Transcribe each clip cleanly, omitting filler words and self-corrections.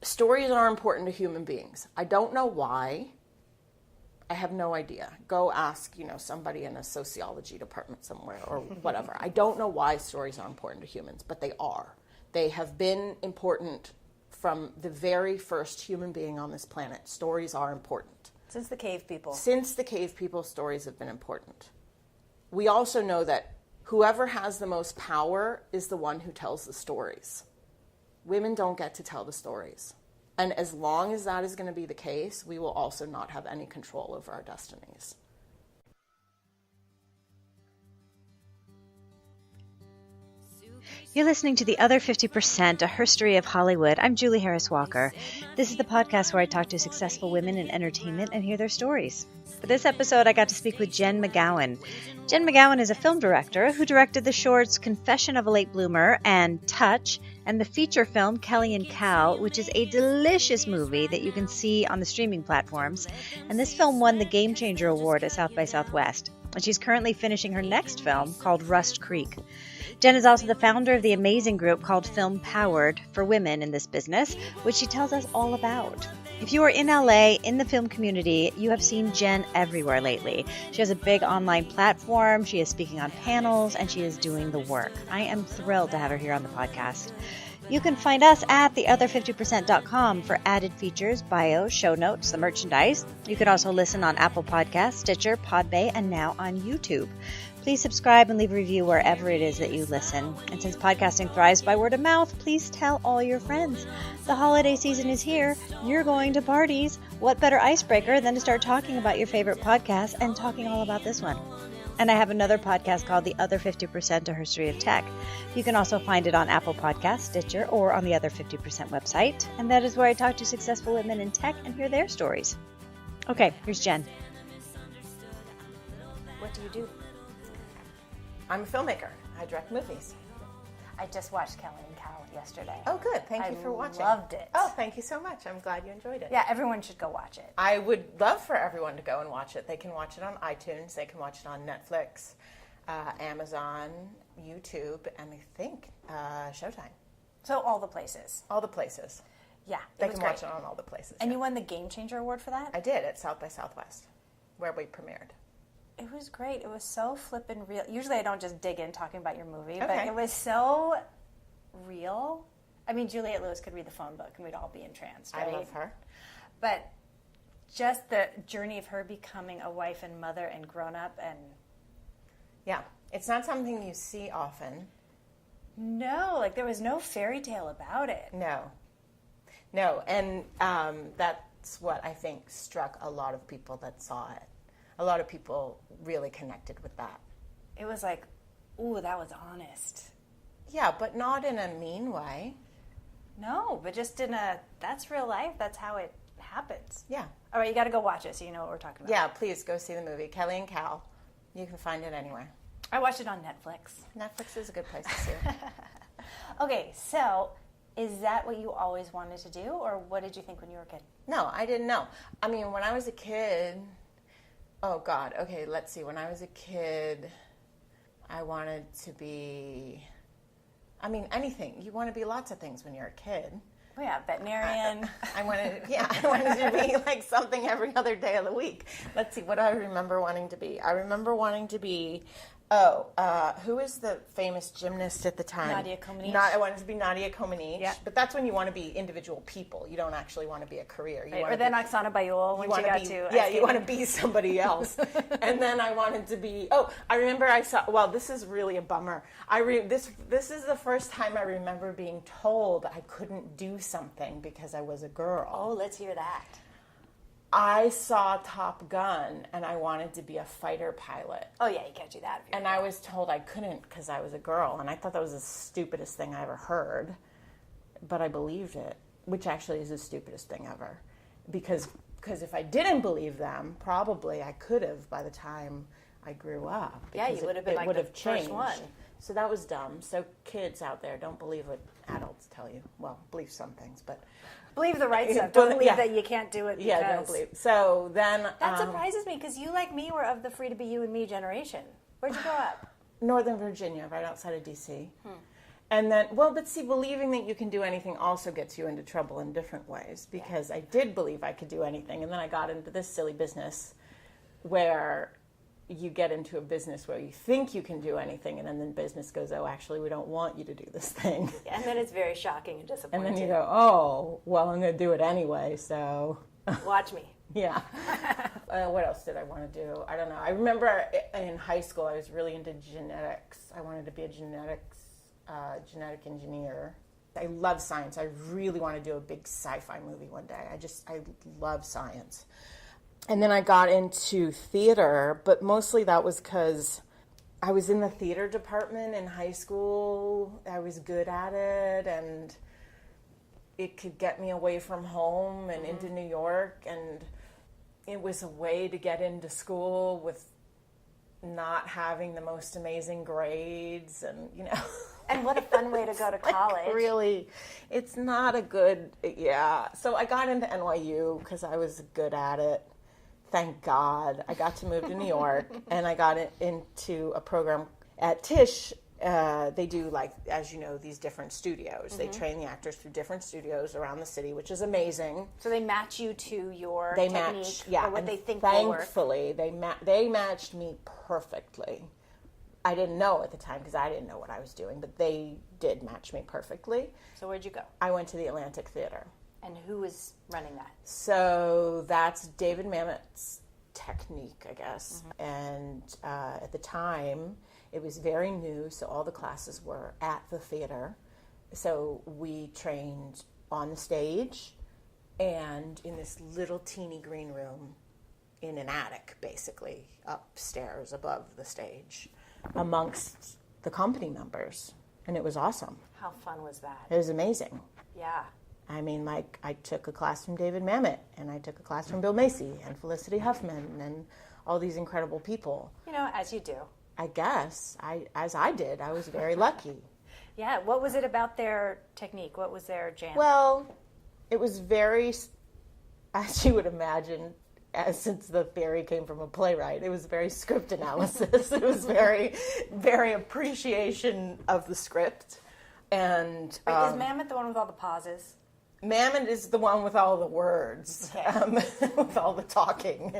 stories are important to human beings. I don't know why. I have no idea. Go ask, somebody in a sociology department somewhere or whatever. I don't know why stories are important to humans, but they are. They have been important from the very first human being on this planet. Stories are important. Since the cave people. Since the cave people, stories have been important. We also know that whoever has the most power is the one who tells the stories. Women don't get to tell the stories. And as long as that is going to be the case, we will also not have any control over our destinies. You're listening to The Other 50%, a herstory of Hollywood. I'm Julie Harris Walker. This is the podcast where I talk to successful women in entertainment and hear their stories. For this episode, I got to speak with Jen Mcgowan. Jen Mcgowan is a film director who directed the shorts Confession of a Late Bloomer and Touch, and the feature film Kelly and Cal, which is a delicious movie that you can see on the streaming platforms. And this film won the Gamechanger Award at South by Southwest. And she's currently finishing her next film called Rust Creek. Jen is also the founder of the amazing group called Film Powered for women in this business, which she tells us all about. If you are in LA, in the film community, you have seen Jen everywhere lately. She has a big online platform, she is speaking on panels, and she is doing the work. I am thrilled to have her here on the podcast. You can find us at theother50%.com for added features, bios, show notes, the merchandise. You can also listen on Apple Podcasts, Stitcher, Podbay, and now on YouTube. Please subscribe and leave a review wherever it is that you listen. And since podcasting thrives by word of mouth, please tell all your friends. The holiday season is here. You're going to parties. What better icebreaker than to start talking about your favorite podcast and talking all about this one? And I have another podcast called The Other 50%, a Herstory of Tech. You can also find it on Apple Podcasts, Stitcher, or on the Other 50% website. And that is where I talk to successful women in tech and hear their stories. Okay, here's Jen. What do you do? I'm a filmmaker. I direct movies. I just watched Kelly and Cal yesterday. Oh, good. Thank you for watching. I loved it. Oh, thank you so much. I'm glad you enjoyed it. Yeah, everyone should go watch it. I would love for everyone to go and watch it. They can watch it on iTunes. They can watch it on Netflix, Amazon, YouTube, and I think Showtime. So all the places. All the places. Yeah, They can watch it on all the places. And you won the Gamechanger Award for that? I did at South by Southwest, where we premiered. It was great. It was so flippin' real. Usually I don't just dig in talking about your movie, Okay. but it was so real. I mean, Juliette Lewis could read the phone book and we'd all be entranced, right? I love her. But just the journey of her becoming a wife and mother and grown up and... Yeah, it's not something you see often. No, like there was no fairy tale about it. No, and that's what I think struck a lot of people that saw it. A lot of people really connected with that. It was like, ooh, that was honest. Yeah, but not in a mean way. No, but just in a, that's real life. That's how it happens. Yeah. All right, you got to go watch it so you know what we're talking about. Yeah, please go see the movie, Kelly and Cal. You can find it anywhere. I watched it on Netflix. Netflix is a good place to see it. Okay, so is that what you always wanted to do, or what did you think when you were a kid? No, I didn't know. I mean, when I was a kid... Oh, God. Okay, let's see. When I was a kid, I wanted to be... I mean, anything. You want to be lots of things when you're a kid. Oh, yeah, veterinarian. I wanted to be like something every other day of the week. Let's see, what do I remember wanting to be? I remember wanting to be... who was the famous gymnast at the time? Nadia Comaneci. I wanted to be Nadia Comaneci. Yeah. But that's when you want to be individual people. You don't actually want to be a career. You Or then Oksana Bayul when she got to... Yeah, you want to be somebody else. And then I wanted to be... Oh, I remember I saw... Well, this is really a bummer. This is the first time I remember being told I couldn't do something because I was a girl. Oh, let's hear that. I saw Top Gun, and I wanted to be a fighter pilot. Oh, yeah, you can't do that. And I was told I couldn't because I was a girl, and I thought that was the stupidest thing I ever heard. But I believed it, which actually is the stupidest thing ever. Because if I didn't believe them, probably I could have by the time I grew up. Yeah, you would have been like the first one. So that was dumb. So kids out there, don't believe what adults tell you. Well, believe some things, but... Believe the right stuff. Don't believe that you can't do it because... Yeah, don't believe. So then... That surprises me because you, like me, were of the free to be you and me generation. Where'd you grow up? Northern Virginia, right outside of D.C. And then, well, but see, believing that you can do anything also gets you into trouble in different ways, because I did believe I could do anything. And then I got into this silly business where you get into a business where you think you can do anything, and then the business goes, oh, actually, we don't want you to do this thing. Yeah, and then it's very shocking and disappointing. And then you go, oh, well, I'm going to do it anyway, so. Watch me. Yeah. What else did I want to do? I don't know. I remember in high school, I was really into genetics. I wanted to be a genetic engineer. I love science. I really want to do a big sci-fi movie one day. I love science. And then I got into theater, but mostly that was because I was in the theater department in high school. I was good at it, and it could get me away from home and into New York, and it was a way to get into school with not having the most amazing grades, and And what a fun way to go to college. Like, really, it's not a good, So I got into NYU because I was good at it. Thank God. I got to move to New York, and I got into a program at Tisch. They do, like, as you know, these different studios. They train the actors through different studios around the city, which is amazing. So they match you to your technique or what they think will work. Thankfully, they matched me perfectly. I didn't know at the time because I didn't know what I was doing, but they did match me perfectly. So where'd you go? I went to the Atlantic Theater. And who was running that? So that's David Mamet's technique, I guess. And at the time, it was very new, so all the classes were at the theater. So we trained on the stage and in this little teeny green room in an attic, basically, upstairs above the stage, amongst the company members. And it was awesome. How fun was that? It was amazing. Yeah. I mean, like, I took a class from David Mamet, and I took a class from Bill Macy, and Felicity Huffman, and all these incredible people. As you do. I guess, as I did, I was very lucky. Yeah, what was it about their technique? What was their jam? Well, it was very, as you would imagine, since the theory came from a playwright, it was very script analysis. It was very, very appreciation of the script. And Wait, is Mamet the one with all the pauses? Mamet is the one with all the words, with all the talking,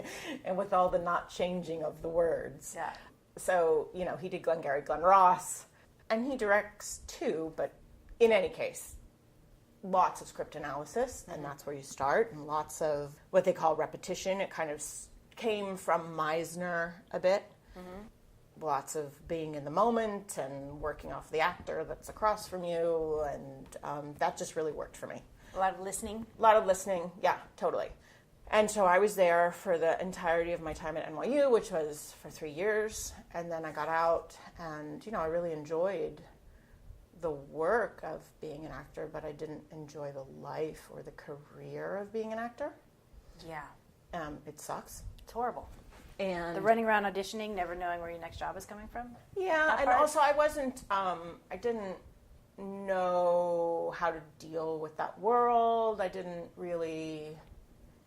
and with all the not changing of the words. Yeah. So, he did Glengarry Glen Ross, and he directs too, but in any case, lots of script analysis, and that's where you start, and lots of what they call repetition. It kind of came from Meisner a bit. Lots of being in the moment and working off the actor that's across from you, and that just really worked for me. A lot of listening? A lot of listening, yeah, totally. And so I was there for the entirety of my time at NYU, which was for 3 years, and then I got out, and, I really enjoyed the work of being an actor, but I didn't enjoy the life or the career of being an actor. Yeah. It sucks. It's horrible. And the running around auditioning, never knowing where your next job is coming from? Yeah, and also I wasn't, I didn't know how to deal with that world. I didn't really,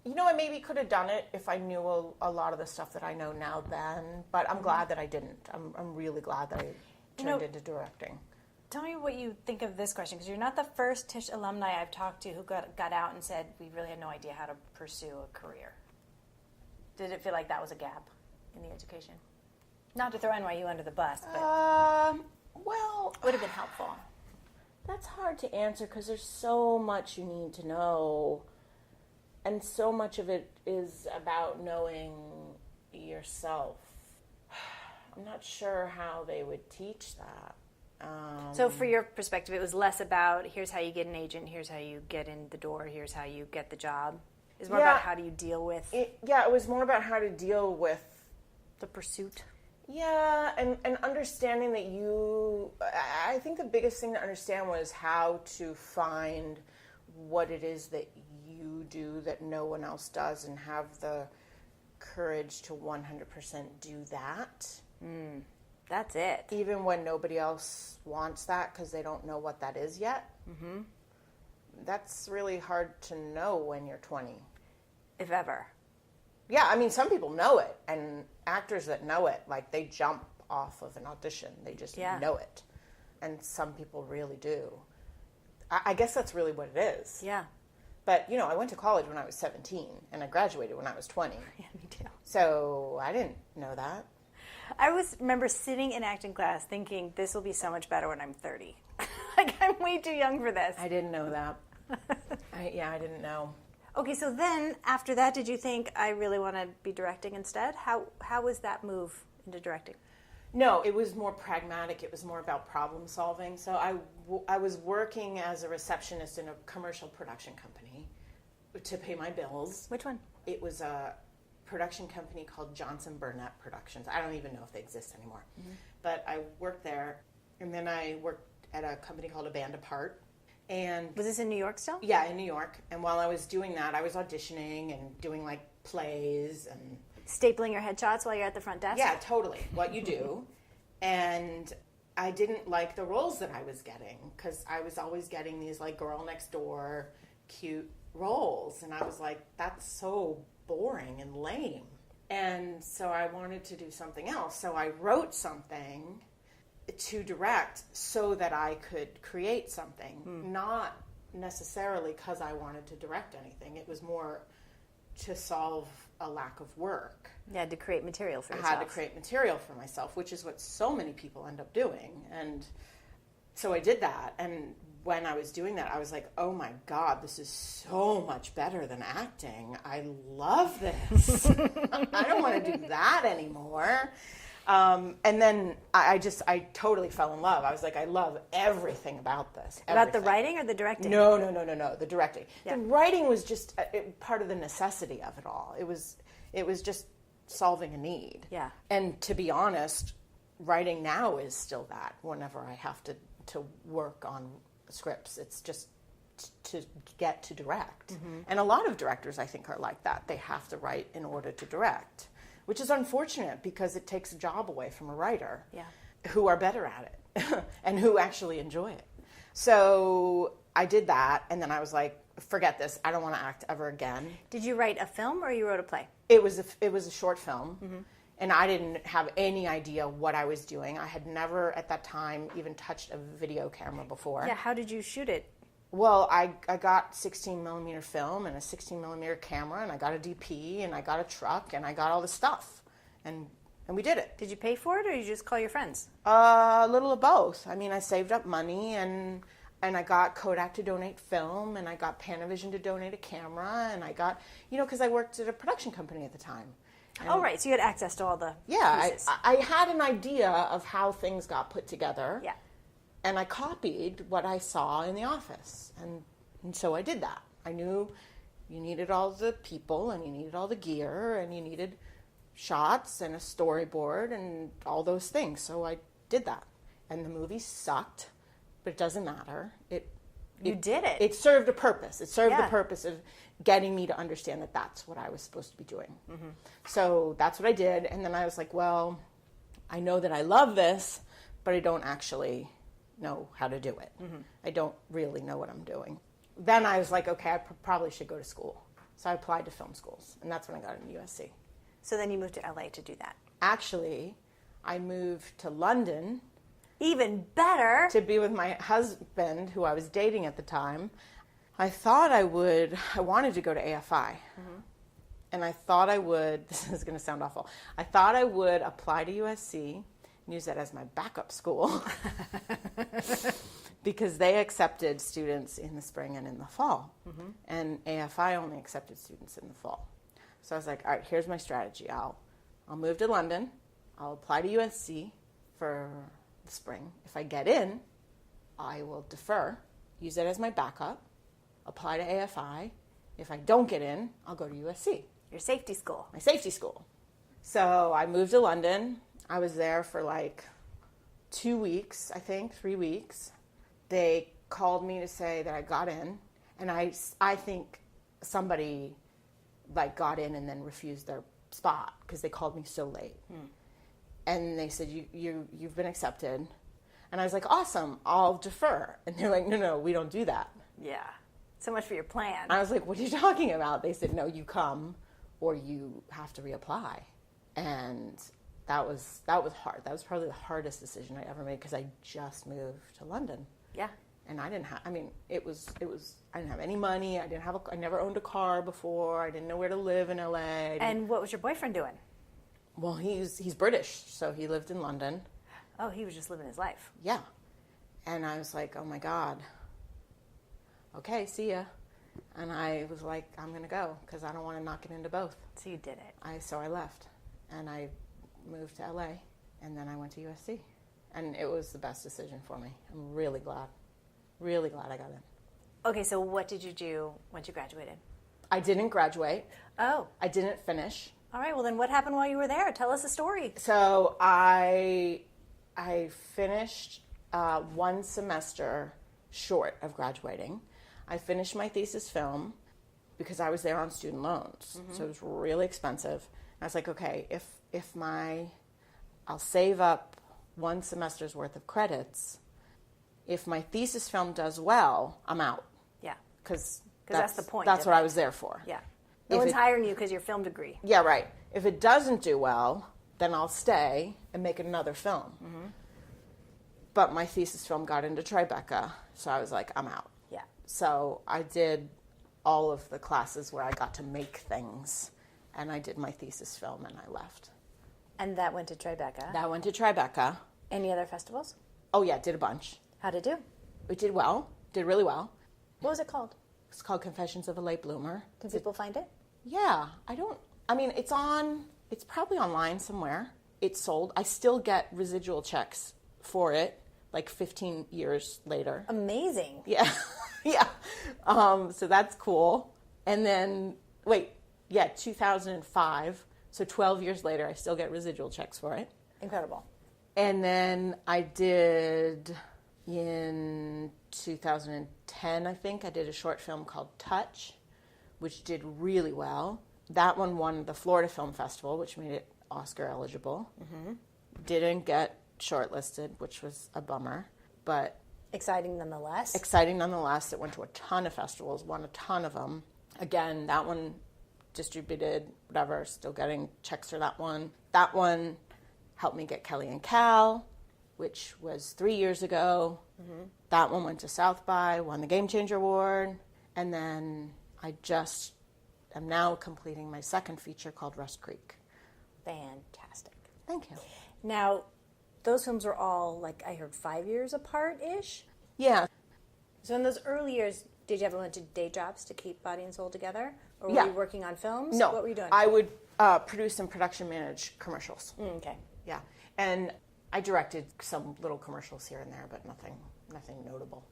I maybe could have done it if I knew a lot of the stuff that I know now then, but I'm glad that I didn't. I'm really glad that I turned into directing. Tell me what you think of this question, because you're not the first Tisch alumni I've talked to who got out and said, we really had no idea how to pursue a career. Did it feel like that was a gap in the education? Not to throw NYU under the bus, but well, would have been helpful. That's hard to answer because there's so much you need to know, and so much of it is about knowing yourself. I'm not sure how they would teach that. So for your perspective, it was less about here's how you get an agent, here's how you get in the door, here's how you get the job. It's more about how do you deal with... It was more about how to deal with... the pursuit. Yeah, and understanding that I think the biggest thing to understand was how to find what it is that you do that no one else does, and have the courage to 100% do that. That's it. Even when nobody else wants that because they don't know what that is yet. Mm-hmm. That's really hard to know when you're 20. If ever. Yeah, I mean, some people know it, and actors that know it, like, they jump off of an audition. They just know it. and some people really do. I guess that's really what it is. Yeah. But, you know, I went to college when I was 17, and I graduated when I was 20. Yeah, me too. So I didn't know that. I remember sitting in acting class thinking, this will be so much better when I'm 30. Like, I'm way too young for this. I didn't know that. I didn't know. Okay, so then after that, did you think I really want to be directing instead? How was that move into directing? No, it was more pragmatic. It was more about problem solving. So I was working as a receptionist in a commercial production company to pay my bills. Which one? It was a production company called Johnson Burnett Productions. I don't even know if they exist anymore. Mm-hmm. But I worked there, and then I worked at a company called A Band Apart. And was this in New York still? Yeah, in New York. And while I was doing that, I was auditioning and doing like plays and stapling your headshots while you're at the front desk? Yeah, totally. What you do. And I didn't like the roles that I was getting because I was always getting these like girl next door cute roles. And I was like, that's so boring and lame. And so I wanted to do something else. So I wrote something to direct so that I could create something, not necessarily because I wanted to direct anything. It was more to solve a lack of work. You had to create material for yourself. I had to create material for myself, which is what so many people end up doing. And so I did that. And when I was doing that, I was like, oh my God, this is so much better than acting. I love this. I don't want to do that anymore. And then I totally fell in love. I was like, I love everything about this. Everything. About the writing or the directing? No, the directing. Yeah. The writing was just part of the necessity of it all. It was just solving a need. Yeah. And to be honest, writing now is still that. Whenever I have to work on scripts, it's just to get to direct. Mm-hmm. And a lot of directors, I think, are like that. They have to write in order to direct. Which is unfortunate because it takes a job away from a writer who are better at it and who actually enjoy it. So I did that, and then I was like, forget this. I don't want to act ever again. Did you write a film or you wrote a play? It was a short film, and I didn't have any idea what I was doing. I had never at that time even touched a video camera before. Yeah, how did you shoot it? Well, I got 16 millimeter film and a 16 millimeter camera, and I got a DP, and I got a truck, and I got all the stuff, and we did it. Did you pay for it, or did you just call your friends? A little of both. I mean, I saved up money, and I got Kodak to donate film, and I got Panavision to donate a camera, and I got, because I worked at a production company at the time. And right, so you had access to all the pieces. I had an idea of how things got put together. Yeah. And I copied what I saw in the office. And so I did that. I knew you needed all the people, and you needed all the gear, and you needed shots and a storyboard and all those things. So I did that. And the movie sucked, but it doesn't matter. You did it. It served a purpose. It served the purpose of getting me to understand that that's what I was supposed to be doing. Mm-hmm. So that's what I did. And then I was like, well, I know that I love this, but I don't actually know how to do it. Mm-hmm. I don't really know what I'm doing. Then I was like, okay, I probably should go to school. So I applied to film schools, and that's when I got into USC. So then you moved to LA to do that. Actually, I moved to London. Even better. To be with my husband, who I was dating at the time. I wanted to go to AFI. Mm-hmm. And I thought I would, this is going to sound awful, I thought I would apply to USC and use that as my backup school because they accepted students in the spring and in the fall. Mm-hmm. And AFI only accepted students in the fall. So I was like, all right, here's my strategy. I'll move to London. I'll apply to USC for the spring. If I get in, I will defer, use it as my backup, apply to AFI. If I don't get in, I'll go to USC. Your safety school. My safety school. So I moved to London. I was there for like 2 weeks, I think, 3 weeks. They called me to say that I got in, and I think somebody like got in and then refused their spot because they called me so late. And they said, you've been accepted. And I was like, awesome, I'll defer. And they're like, no, we don't do that. Yeah. So much for your plan. I was like, what are you talking about? They said, no, you come or you have to reapply. And that was hard. That was probably the hardest decision I ever made because I just moved to London. Yeah. And I didn't have, I mean, it was, I didn't have any money. I never owned a car before. I didn't know where to live in LA. And what was your boyfriend doing? Well, he's British, so he lived in London. Oh, he was just living his life. Yeah. And I was like, oh my God. Okay, see ya. And I was like, I'm going to go because I don't want to knock it into both. So you did it. So I left and I moved to LA and then I went to USC. And it was the best decision for me. I'm really glad I got in. Okay, so what did you do once you graduated? I didn't graduate. Oh. I didn't finish. All right, well then what happened while you were there? Tell us a story. So I finished one semester short of graduating. I finished my thesis film because I was there on student loans. Mm-hmm. So it was really expensive. And I was like, okay, if I'll save up one semester's worth of credits. If my thesis film does well, I'm out. Yeah. Because that's the point. That's what I was there for. Yeah. No one's hiring you because your film degree. Yeah, right. If it doesn't do well, then I'll stay and make another film. Mm-hmm. But my thesis film got into Tribeca, so I was like, I'm out. Yeah. So I did all of the classes where I got to make things, and I did my thesis film, and I left. And that went to Tribeca? That went to Tribeca. Any other festivals? Oh, yeah, did a bunch. How'd it do? It did well. Did really well. What was it called? It's called Confessions of a Late Bloomer. Can people find it? Yeah. It's probably online somewhere. It's sold. I still get residual checks for it, like 15 years later. Amazing. Yeah. Yeah. So that's cool. And then, 2005. So 12 years later, I still get residual checks for it. Incredible. And then I did, in 2010, I think, I did a short film called Touch, which did really well. That one won the Florida Film Festival, which made it Oscar eligible. Mm-hmm. Didn't get shortlisted, which was a bummer, but exciting nonetheless. Exciting nonetheless. It went to a ton of festivals, won a ton of them. Again, that one distributed, whatever, still getting checks for that one. That one helped me get Kelly and Cal, which was 3 years ago. Mm-hmm. That one went to South by, won the Gamechanger Award. And then I just am now completing my second feature called Rust Creek. Fantastic. Thank you. Now, those films were all, like, I heard 5 years apart-ish? Yeah. So in those early years, did you ever went to day jobs to keep body and soul together? Or were Yeah. you working on films? No. What were you doing? I would produce and production manage commercials. Okay. Yeah. And I directed some little commercials here and there, but nothing notable.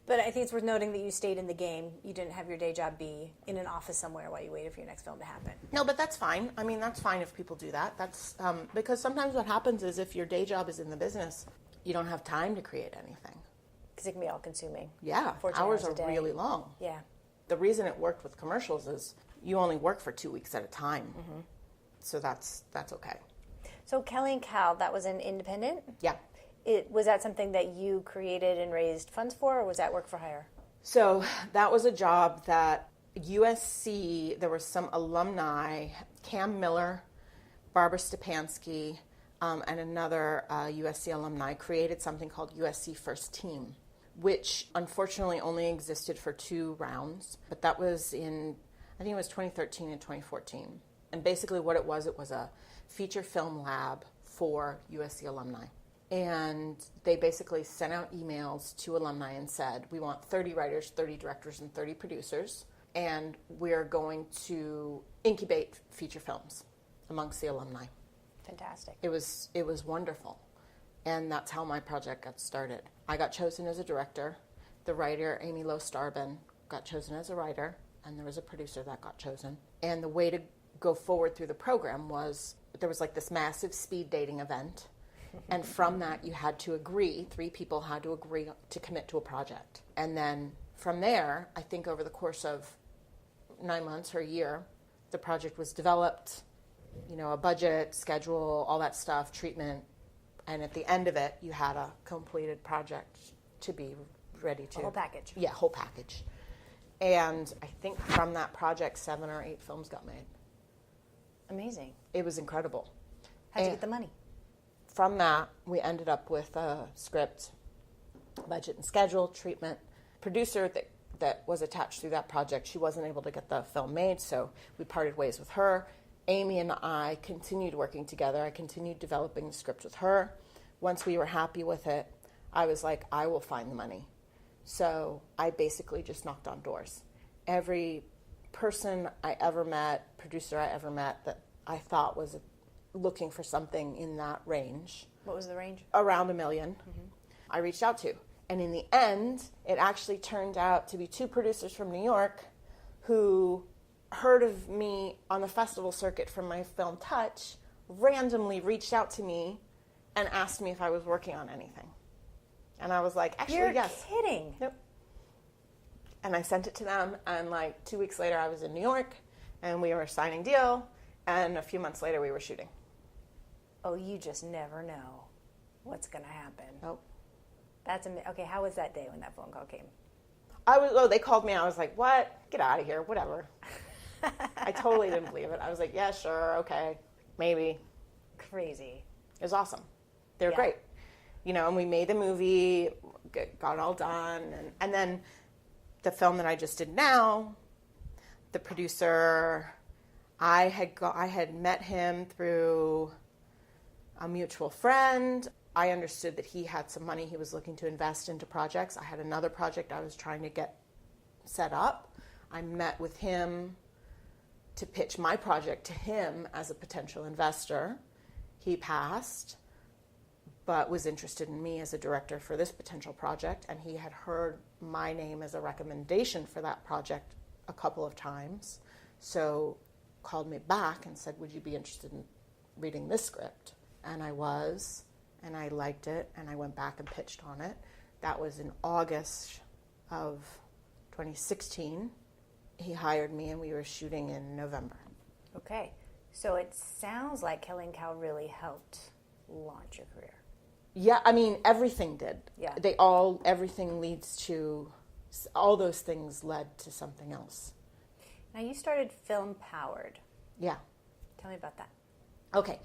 But I think it's worth noting that you stayed in the game. You didn't have your day job be in an office somewhere while you waited for your next film to happen. No, but that's fine. I mean, that's fine if people do that. That's because sometimes what happens is if your day job is in the business, you don't have time to create anything. Because it can be all-consuming. Yeah, 14 hours a are day. really long. Yeah. The reason it worked with commercials is you only work for 2 weeks at a time. Mm-hmm. So that's okay. So Kelly and Cal, that was an independent? Yeah. Was that something that you created and raised funds for, or was that work for hire? So that was a job that USC, there were some alumni, Cam Miller, Barbara Stepansky, and another USC alumni created something called USC First Team, which unfortunately only existed for 2 rounds. But that was in, I think it was 2013 and 2014. And basically what it was a feature film lab for USC alumni. And they basically sent out emails to alumni and said, we want 30 writers, 30 directors, and 30 producers, and we're going to incubate feature films amongst the alumni. Fantastic. It was wonderful. And that's how my project got started. I got chosen as a director. The writer, Amy Lowe Starbin, got chosen as a writer, and there was a producer that got chosen. And the way to go forward through the program was, there was like this massive speed dating event. And from that, you had to agree, 3 people had to agree to commit to a project. And then from there, I think over the course of 9 months or a year, the project was developed, a budget, schedule, all that stuff, treatment. And at the end of it, you had a completed project to be ready to. A whole package. Yeah, whole package. And I think from that project, 7 or 8 films got made. Amazing. It was incredible. How'd you get the money? From that, we ended up with a script, budget and schedule, treatment. Producer that was attached through that project, she wasn't able to get the film made, so we parted ways with her. Amy and I continued working together. I continued developing the script with her. Once we were happy with it, I was like, I will find the money. So I basically just knocked on doors. Every person I ever met, producer I ever met that I thought was looking for something in that range. What was the range? Around $1 million. I reached out to. And in the end, it actually turned out to be 2 producers from New York who heard of me on the festival circuit from my film Touch, randomly reached out to me and asked me if I was working on anything. And I was like, actually, You're yes. kidding. Nope. And I sent it to them, and like 2 weeks later, I was in New York, and we were signing deal, and a few months later, we were shooting. Oh, you just never know what's going to happen. Nope. That's okay. How was that day when that phone call came? They called me. I was like, what? Get out of here. Whatever. I totally didn't believe it. I was like, yeah, sure. Okay. Maybe. Crazy. It was awesome. They were great. You know, and we made the movie, got it all done. And then the film that I just did now, the producer, I had met him through a mutual friend. I understood that he had some money he was looking to invest into projects. I had another project I was trying to get set up. I met with him to pitch my project to him as a potential investor. He passed, but was interested in me as a director for this potential project, and he had heard my name as a recommendation for that project a couple of times. So called me back and said, would you be interested in reading this script? And I was. And I liked it, and I went back and pitched on it. That was in August of 2016. He hired me, and we were shooting in November. Okay. So it sounds like Killing Cow really helped launch your career. Yeah, I mean, everything did. Yeah. Everything leads to, all those things led to something else. Now, you started Film Powered. Yeah. Tell me about that. Okay.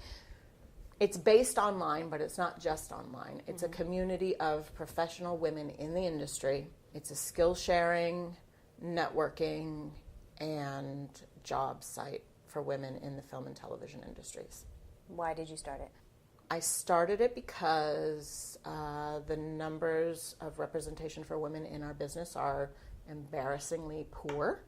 It's based online, but it's not just online. It's a community of professional women in the industry. It's a skill sharing, networking, and job site for women in the film and television industries. Why did you start it? I started it because the numbers of representation for women in our business are embarrassingly poor.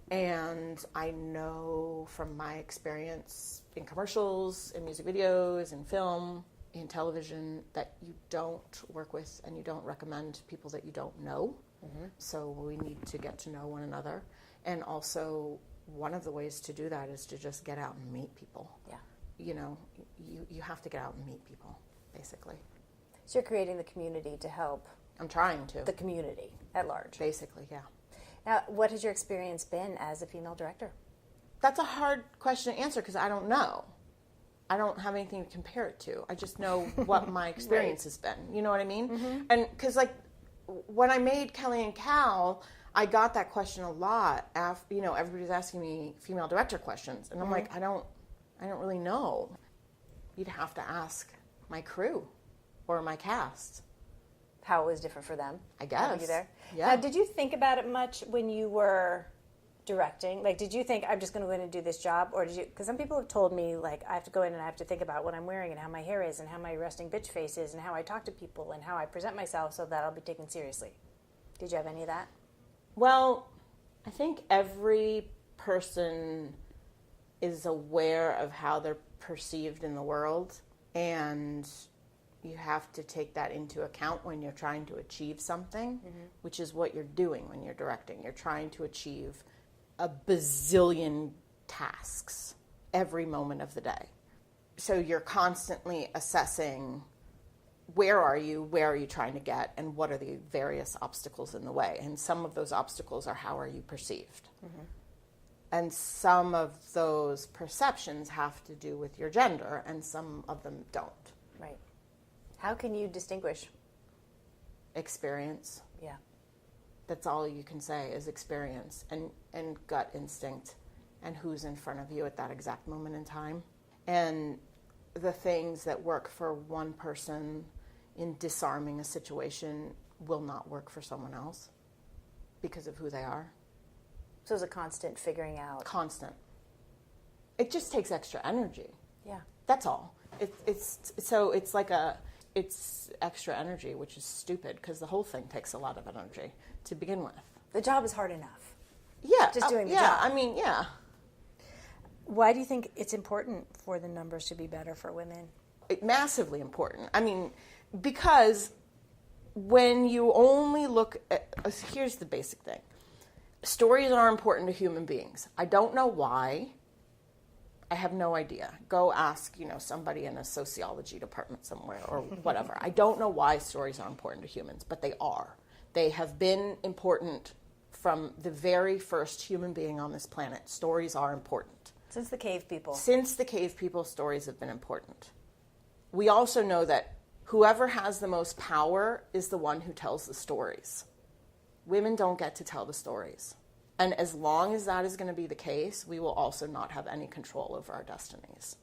And I know from my experience in commercials, in music videos, in film, in television, that you don't work with and you don't recommend people that you don't know. So we need to get to know one another. And also, one of the ways to do that is to just get out and meet people. Yeah. You know, you have to get out and meet people, basically. So you're creating the community to help I'm trying to. the community at large. Basically, yeah. Now, what has your experience been as a female director? That's a hard question to answer because I don't know. I don't have anything to compare it to. I just know what my experience has been. You know what I mean? And because, like, when I made Kelly and Cal, I got that question a lot. After, you know, everybody's asking me female director questions, and I'm like, I don't really know. You'd have to ask my crew or my cast. How it was different for them? I guess. Having you there? Yeah. Now, did you think about it much when you were directing? Like, did you think, I'm just going to go in and do this job? Or did you, because some people have told me, like, I have to go in and I have to think about what I'm wearing and how my hair is and how my resting bitch face is and how I talk to people and how I present myself so that I'll be taken seriously. Did you have any of that? Well, I think every person is aware of how they're perceived in the world, and you have to take that into account when you're trying to achieve something, which is what you're doing when you're directing. You're trying to achieve a bazillion tasks every moment of the day. So you're constantly assessing where are you trying to get, and what are the various obstacles in the way. And some of those obstacles are how are you perceived. And some of those perceptions have to do with your gender, and some of them don't. Right. How can you distinguish? Experience. Yeah. That's all you can say is experience and gut instinct and who's in front of you at that exact moment in time. And the things that work for one person in disarming a situation will not work for someone else because of who they are. So it's a constant figuring out. Constant. It just takes extra energy. Yeah. That's all. It's extra energy, which is stupid because the whole thing takes a lot of energy to begin with. The job is hard enough. Yeah. Just doing the yeah, job. I mean, yeah. Why do you think it's important for the numbers to be better for women? Massively important. I mean, because when you only look at, here's the basic thing. Stories are important to human beings. I don't know why. I have no idea. Go ask, somebody in a sociology department somewhere or whatever. I don't know why stories are important to humans, but they are. They have been important from the very first human being on this planet. Stories are important. Since the cave people. Since the cave people, stories have been important. We also know that whoever has the most power is the one who tells the stories. Women don't get to tell the stories. And as long as that is going to be the case, we will also not have any control over our destinies.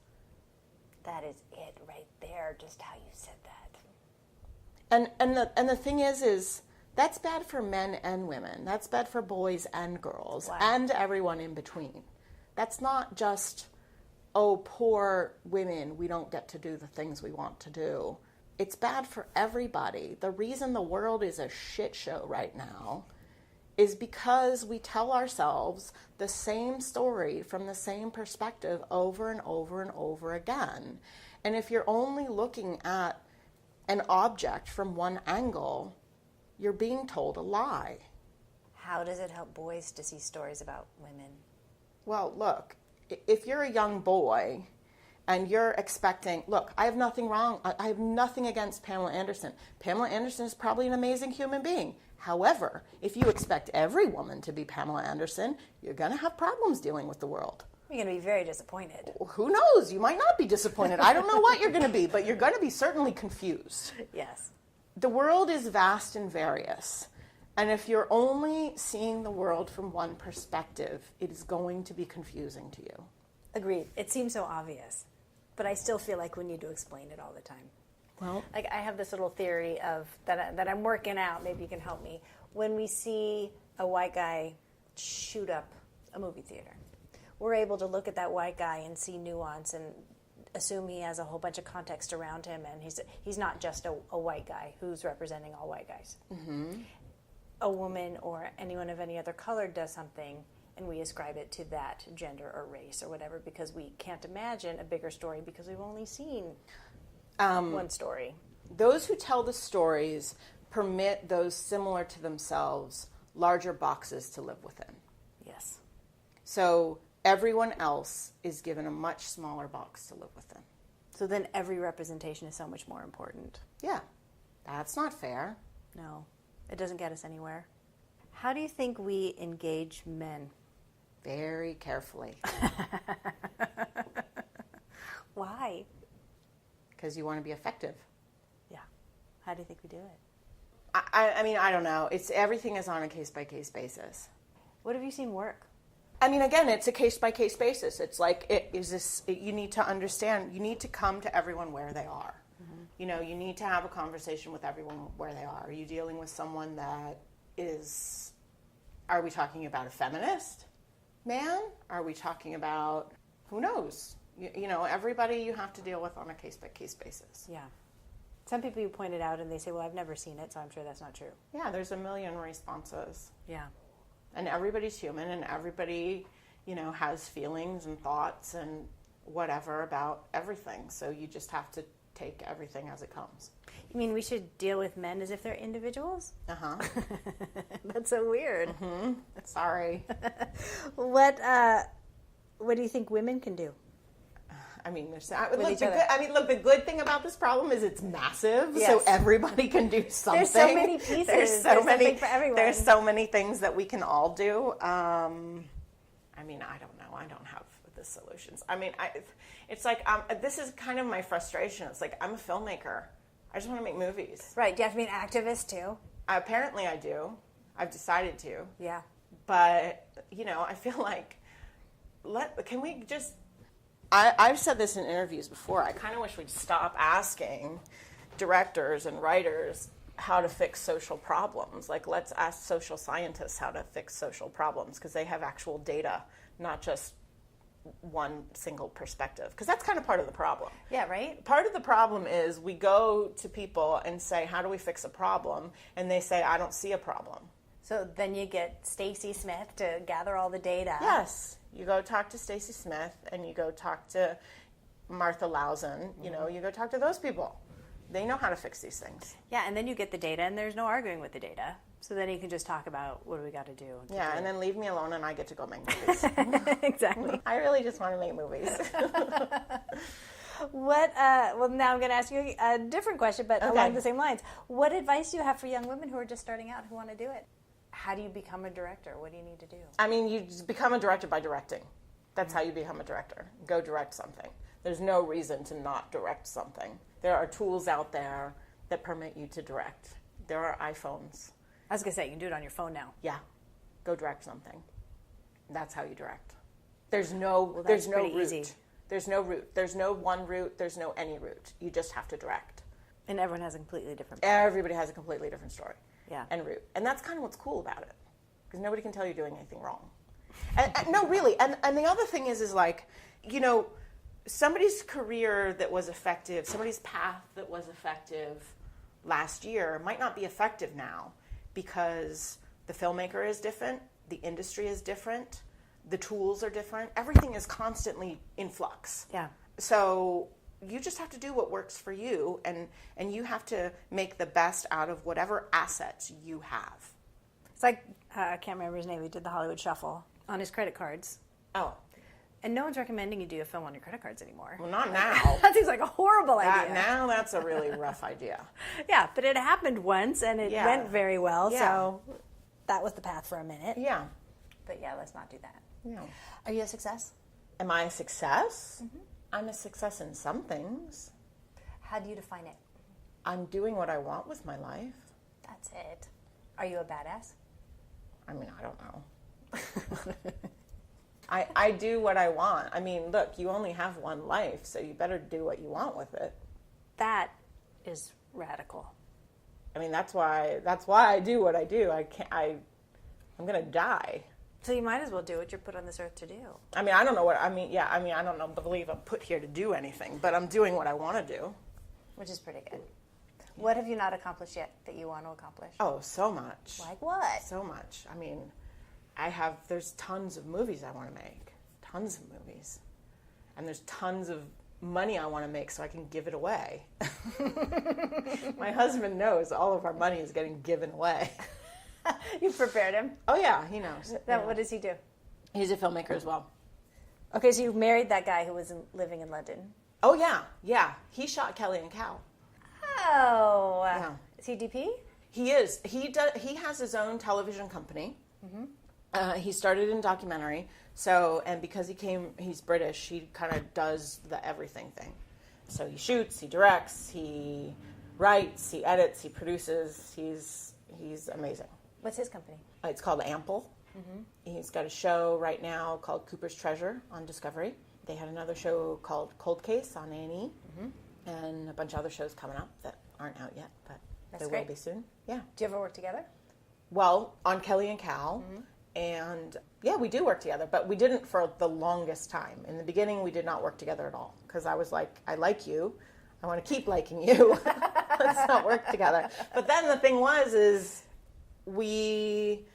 That is it right there, just how you said that. And the thing is that's bad for men and women. That's bad for boys and girls. Wow. And everyone in between. That's not just, oh, poor women, we don't get to do the things we want to do. It's bad for everybody. The reason the world is a shit show right now is because we tell ourselves the same story from the same perspective over and over and over again. And if you're only looking at an object from one angle, you're being told a lie. How does it help boys to see stories about women? Well, look, if you're a young boy and you're expecting, look, I have nothing wrong. I have nothing against Pamela Anderson. Pamela Anderson is probably an amazing human being. However, if you expect every woman to be Pamela Anderson, you're going to have problems dealing with the world. You're going to be very disappointed. Who knows? You might not be disappointed. I don't know what you're going to be, but you're going to be certainly confused. Yes. The world is vast and various. And if you're only seeing the world from one perspective, it is going to be confusing to you. Agreed. It seems so obvious, but I still feel like we need to explain it all the time. Well, Like I have this little theory of that I'm working out. Maybe you can help me. When we see a white guy shoot up a movie theater, we're able to look at that white guy and see nuance and assume he has a whole bunch of context around him, and he's not just a white guy who's representing all white guys. Mm-hmm. A woman or anyone of any other color does something, and we ascribe it to that gender or race or whatever because we can't imagine a bigger story because we've only seen one story. those who tell the stories permit those similar to themselves larger boxes to live within. Yes. So everyone else is given a much smaller box to live within. So then every representation is so much more important. Yeah, that's not fair. No, it doesn't get us anywhere. How do you think we engage men? Very carefully. Why? Because you want to be effective. Yeah. How do you think we do it? I mean, I don't know. Everything is on a case-by-case basis. What have you seen work? I mean, again, it's a case-by-case basis. It's like, you need to understand, you need to come to everyone where they are. Mm-hmm. You know, you need to have a conversation with everyone where they are. Are you dealing with someone that are we talking about a feminist man? Are we talking about, who knows? You know, everybody you have to deal with on a case-by-case basis. Yeah. Some people you pointed out and they say, well, I've never seen it, so I'm sure that's not true. Yeah, there's a million responses. Yeah. And everybody's human, and everybody, you know, has feelings and thoughts and whatever about everything. So you just have to take everything as it comes. You mean we should deal with men as if they're individuals? Uh-huh. That's so weird. Mm-hmm. Sorry. What do you think women can do? I mean, the good thing about this problem is it's massive, yes. So everybody can do something. There's so many pieces. There's something for everyone. There's so many things that we can all do. I mean, I don't know. I don't have the solutions. I mean, it's like this is kind of my frustration. It's like I'm a filmmaker. I just want to make movies. Right. Do you have to be an activist too? Apparently, I do. I've decided to. Yeah. But you know, I feel like can we just. I've said this in interviews before. I kind of wish we'd stop asking directors and writers how to fix social problems. Like, let's ask social scientists how to fix social problems, because they have actual data, not just one single perspective. Because that's kind of part of the problem. Yeah, right? Part of the problem is we go to people and say, how do we fix a problem? And they say, I don't see a problem. So then you get Stacy Smith to gather all the data. Yes. You go talk to Stacy Smith, and you go talk to Martha Lowson. You know, you go talk to those people. They know how to fix these things. Yeah, and then you get the data, and there's no arguing with the data. So then you can just talk about what do we got to do. Yeah, and then leave me alone, and I get to go make movies. Exactly. I really just want to make movies. Well, now I'm going to ask you a different question, but Okay. along the same lines. What advice do you have for young women who are just starting out who want to do it? How do you become a director? What do you need to do? I mean, you just become a director by directing. That's how you become a director. Go direct something. There's no reason to not direct something. There are tools out there that permit you to direct. There are iPhones. I was going to say, you can do it on your phone now. Yeah. Go direct something. That's how you direct. There's no that's there's no pretty route. easy. There's no route. There's no one route. There's no any route. You just have to direct. And everyone has a completely different. Everybody has a completely different story. Yeah. And route. And that's kind of what's cool about it. Because nobody can tell you doing anything wrong. And no, really. And the other thing is like, you know, somebody's career that was effective, somebody's path that was effective last year might not be effective now, because the filmmaker is different, the industry is different, the tools are different. Everything is constantly in flux. Yeah. So you just have to do what works for you, and you have to make the best out of whatever assets you have. It's like, I can't remember his name, he did the Hollywood Shuffle on his credit cards. Oh, And no one's recommending you do a film on your credit cards anymore. well, not now. That seems like a horrible idea. Now that's a really rough idea. Yeah, but it happened once and it Yeah. went very well, Yeah. so that was the path for a minute. Yeah. But yeah, let's not do that. Yeah. Are you a success? Am I a success? I'm a success in some things. How do you define it? I'm doing what I want with my life. That's it. Are you a badass? I mean, I don't know. I do what I want. I mean, look, you only have one life, so you better do what you want with it. That is radical. I mean, that's why I do what I do. I'm gonna die. So you might as well do what you're put on this earth to do. I mean, I don't know I don't believe I'm put here to do anything, but I'm doing what I want to do. Which is pretty good. What have you not accomplished yet that you want to accomplish? Oh, so much. Like what? So much. I mean, there's tons of movies I want to make. Tons of movies. And there's tons of money I want to make so I can give it away. My husband knows all of our money is getting given away. You've prepared him. Oh, yeah, he knows. Now, what does he do? He's a filmmaker as well. Okay, so you married that guy who was living in London. Oh, yeah, yeah. He shot Kelly and Cal. Oh. Yeah. Is he DP? He is. He has his own television company. He started in documentary. So, and because he's British, he kind of does the everything thing. So he shoots, he directs, he writes, he edits, he produces. He's amazing. What's his company? It's called Ample. He's got a show right now called Cooper's Treasure on Discovery. They had another show called Cold Case on A&E, and a bunch of other shows coming up that aren't out yet, but That's they great. will be soon. Yeah. Do you ever work together? Well, on Kelly and Cal, and yeah, we do work together, but we didn't for the longest time. In the beginning, we did not work together at all, because I was like, I like you, I want to keep liking you, let's not work together. But then the thing is we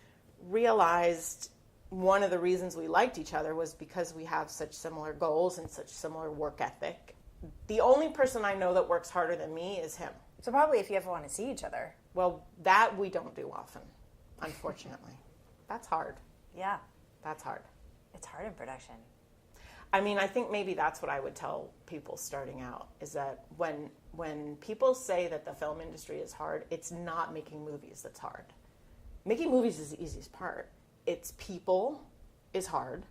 realized one of the reasons we liked each other was because we have such similar goals and such similar work ethic. The only person I know that works harder than me is him. So probably if you ever want to see each other. Well, that we don't do often, unfortunately. That's hard. Yeah. That's hard. It's hard in production. I mean, I think maybe that's what I would tell people starting out, is that when people say that the film industry is hard, it's not making movies that's hard. Making movies is the easiest part. It's people is hard,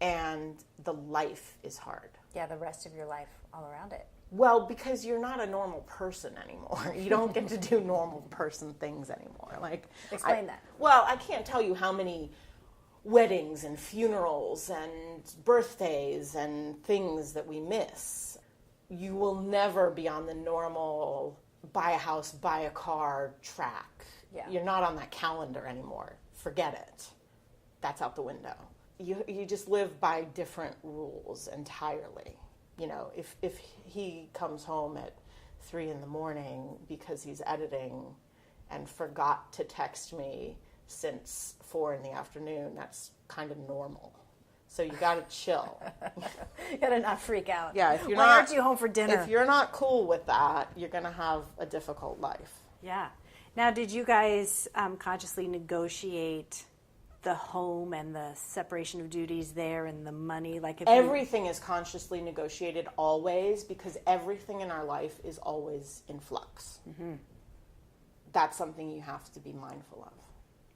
and the life is hard. Yeah, the rest of your life all around it. Well, because you're not a normal person anymore. You don't get to do normal person things anymore. Like, Explain that. Well, I can't tell you how many weddings and funerals and birthdays and things that we miss. You will never be on the normal buy a house, buy a car track. Yeah. You're not on that calendar anymore. Forget it. That's out the window. You just live by different rules entirely. You know, if he comes home at 3 a.m. because he's editing and forgot to text me since 4 p.m, that's kind of normal. So you got to chill. You got to not freak out. Yeah, if you're Why not, aren't you home for dinner? If you're not cool with that, you're going to have a difficult life. Yeah. Now, did you guys consciously negotiate the home and the separation of duties there and the money? Like, everything is consciously negotiated always, because everything in our life is always in flux. Mm-hmm. That's something you have to be mindful of.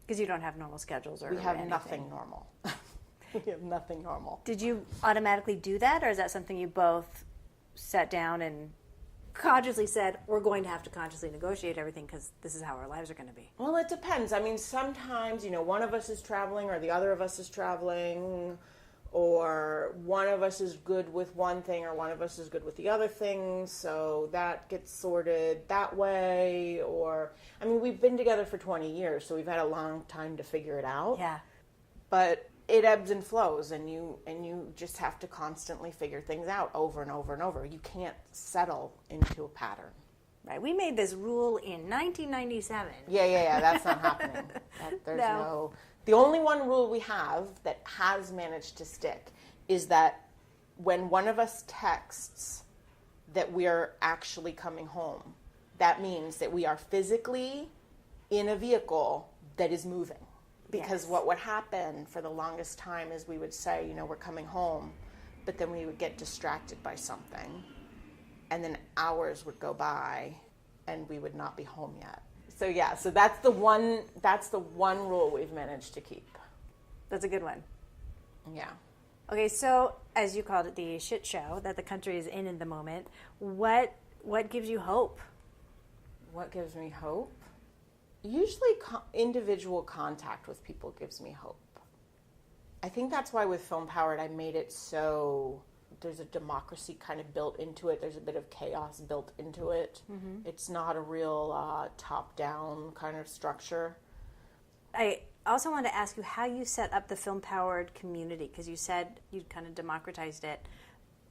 Because you don't have normal schedules or we have anything. nothing normal. We have nothing normal. Did you automatically do that, or is that something you both sat down and consciously said, we're going to have to consciously negotiate everything because this is how our lives are going to be? Well, it depends. I mean, sometimes, one of us is traveling or the other of us is traveling, or one of us is good with one thing or one of us is good with the other thing, so that gets sorted that way. Or, I mean, we've been together for 20 years, so we've had a long time to figure it out. Yeah. But it ebbs and flows, and you just have to constantly figure things out over and over and over. You can't settle into a pattern. Right. We made this rule in 1997. Yeah. That's not happening. There's no. The only one rule we have that has managed to stick is that when one of us texts that we're actually coming home, that means that we are physically in a vehicle that is moving. Because what would happen for the longest time is we would say, we're coming home, but then we would get distracted by something, and then hours would go by, and we would not be home yet. So that's the one rule we've managed to keep. That's a good one. Yeah. Okay, so as you called it, the shit show that the country is in the moment, what gives you hope? What gives me hope? Usually individual contact with people gives me hope. I think that's why with Film Powered I made it so there's a democracy kind of built into it. There's a bit of chaos built into it. Mm-hmm. It's not a real top-down kind of structure. I also want to ask you how you set up the Film Powered community, because you said you kind of democratized it.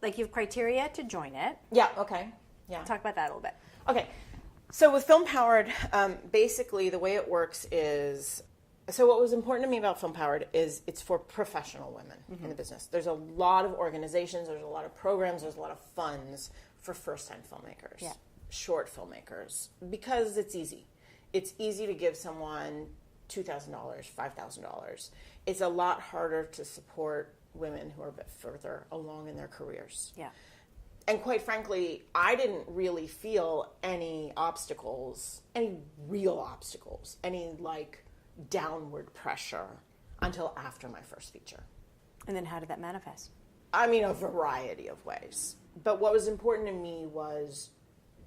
Like, you have criteria to join it. Yeah, okay. Yeah. Talk about that a little bit. Okay. So with Film Powered, basically the way it works is, so what was important to me about Film Powered is it's for professional women in the business. There's a lot of organizations, there's a lot of programs, there's a lot of funds for first-time filmmakers, short filmmakers, because it's easy. It's easy to give someone $2,000, $5,000. It's a lot harder to support women who are a bit further along in their careers. Yeah. And quite frankly, I didn't really feel any obstacles, any real obstacles, any downward pressure until after my first feature. And then how did that manifest? I mean, a variety of ways. But what was important to me was,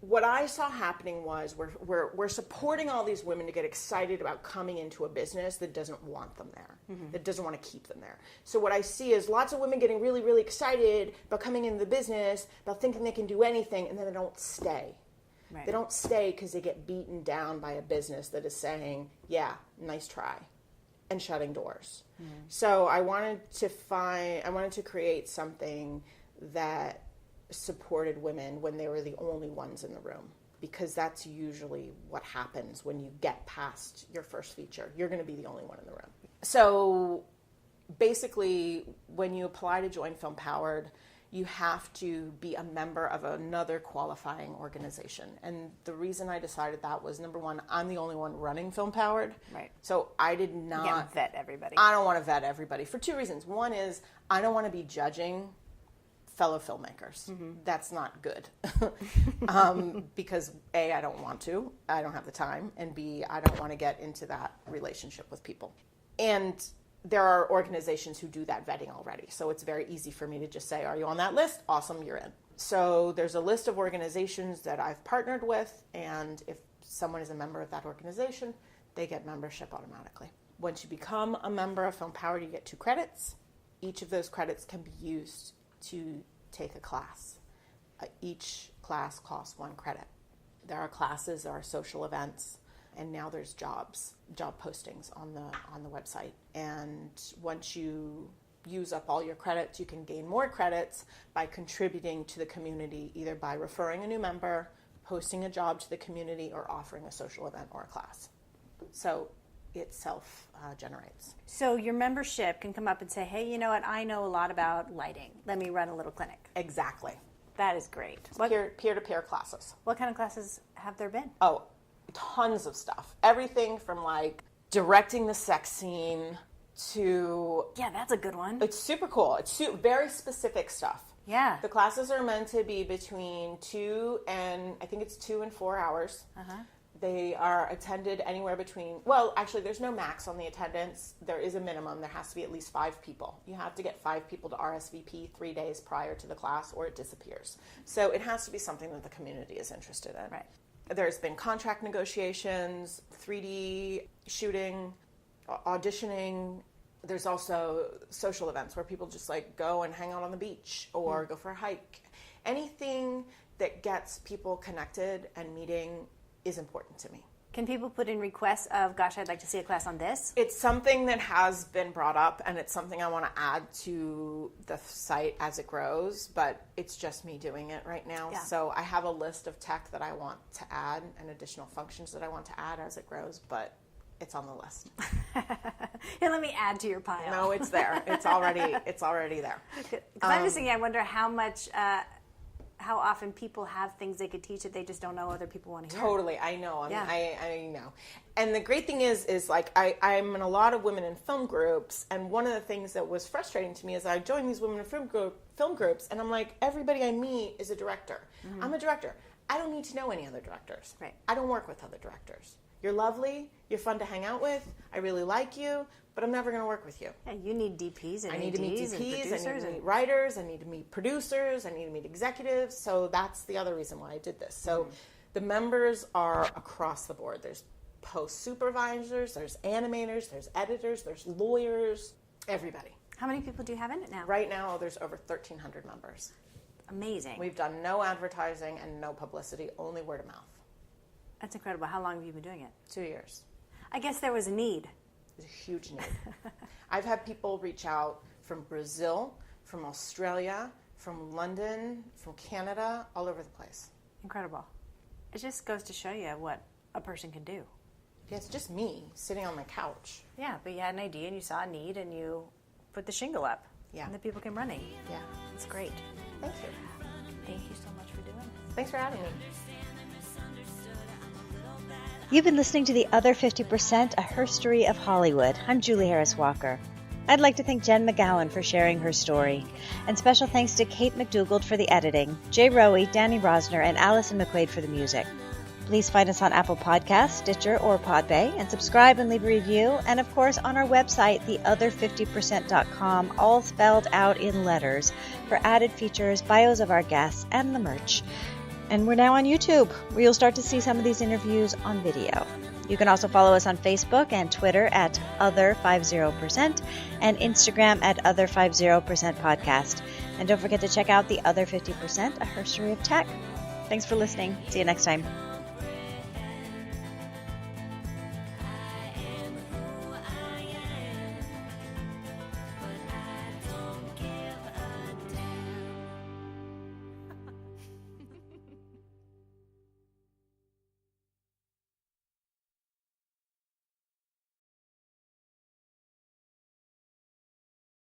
what I saw happening was we're supporting all these women to get excited about coming into a business that doesn't want them there, that doesn't want to keep them there. So what I see is lots of women getting really, really excited about coming into the business, about thinking they can do anything, and then they don't stay. Right. They don't stay because they get beaten down by a business that is saying, yeah, nice try, and shutting doors. Mm-hmm. So I wanted to create something that supported women when they were the only ones in the room, because that's usually what happens when you get past your first feature. You're going to be the only one in the room. So basically, when you apply to join Film Powered, you have to be a member of another qualifying organization. And the reason I decided that was, number one, I'm the only one running Film Powered. Right. So I did not... You can't vet everybody. I don't want to vet everybody for two reasons. One is I don't want to be judging fellow filmmakers. Mm-hmm. That's not good. Because A, I don't want to. I don't have the time. And B, I don't want to get into that relationship with people. And there are organizations who do that vetting already. So it's very easy for me to just say, are you on that list? Awesome, you're in. So there's a list of organizations that I've partnered with, and if someone is a member of that organization, they get membership automatically. Once you become a member of Film Powered, you get 2 credits. Each of those credits can be used to take a class. Each class costs 1 credit. There are classes, there are social events, and now there's job postings on the website. And once you use up all your credits, you can gain more credits by contributing to the community, either by referring a new member, posting a job to the community, or offering a social event or a class. So it self-generates. So your membership can come up and say, hey, you know what, I know a lot about lighting. Let me run a little clinic. Exactly. That is great. Peer-to-peer classes. What kind of classes have there been? Oh, tons of stuff. Everything from like directing the sex scene to... Yeah, that's a good one. It's super cool. It's very specific stuff. Yeah. The classes are meant to be between 2 and 4 hours. Uh-huh. They are attended anywhere between, well, actually, there's no max on the attendance. There is a minimum. There has to be at least 5 people. You have to get 5 people to RSVP 3 days prior to the class, or it disappears. So it has to be something that the community is interested in. Right. There's been contract negotiations, 3D shooting, auditioning. There's also social events where people just like go and hang out on the beach or go for a hike. Anything that gets people connected and meeting is important to me. Can people put in requests of, gosh, I'd like to see a class on this? It's something that has been brought up, and it's something I want to add to the site as it grows, but it's just me doing it right now. Yeah. So I have a list of tech that I want to add and additional functions that I want to add as it grows, but it's on the list. Here, let me add to your pile. No, it's there. It's already there. I'm just thinking, I wonder how often people have things they could teach that they just don't know other people want to hear. Totally, I know. I know. And the great thing is like I'm in a lot of women in film groups, and one of the things that was frustrating to me is I joined these women in film groups, and I'm like, everybody I meet is a director. Mm-hmm. I'm a director. I don't need to know any other directors. Right. I don't work with other directors. You're lovely. You're fun to hang out with. I really like you, but I'm never going to work with you. Yeah, you need DPs and I need to meet DPs, and producers. I need to meet writers, I need to meet producers, I need to meet executives. So that's the other reason why I did this. So the members are across the board. There's post supervisors, there's animators, there's editors, there's lawyers, everybody. How many people do you have in it now? Right now, there's over 1,300 members. Amazing. We've done no advertising and no publicity, only word of mouth. That's incredible. How long have you been doing it? 2 years. I guess there was a need. There's a huge need. I've had people reach out from Brazil, from Australia, from London, from Canada, all over the place. Incredible. It just goes to show you what a person can do. Yeah, it's just me sitting on my couch. Yeah, but you had an idea and you saw a need and you put the shingle up. Yeah. And the people came running. Yeah. It's great. Thank you. Thank you so much for doing this. Thanks for having me. You've been listening to The Other 50%, A Herstory of Hollywood. I'm Julie Harris Walker. I'd like to thank Jen Mcgowan for sharing her story. And special thanks to Kate McDougald for the editing, Jay Rowe, Danny Rosner, and Allison McQuaid for the music. Please find us on Apple Podcasts, Stitcher, or Podbay, and subscribe and leave a review. And of course, on our website, theother50%.com, all spelled out in letters, for added features, bios of our guests, and the merch. And we're now on YouTube, where you'll start to see some of these interviews on video. You can also follow us on Facebook and Twitter at Other50% and Instagram at Other50% Podcast. And don't forget to check out The Other 50%, A Herstory of Tech. Thanks for listening. See you next time.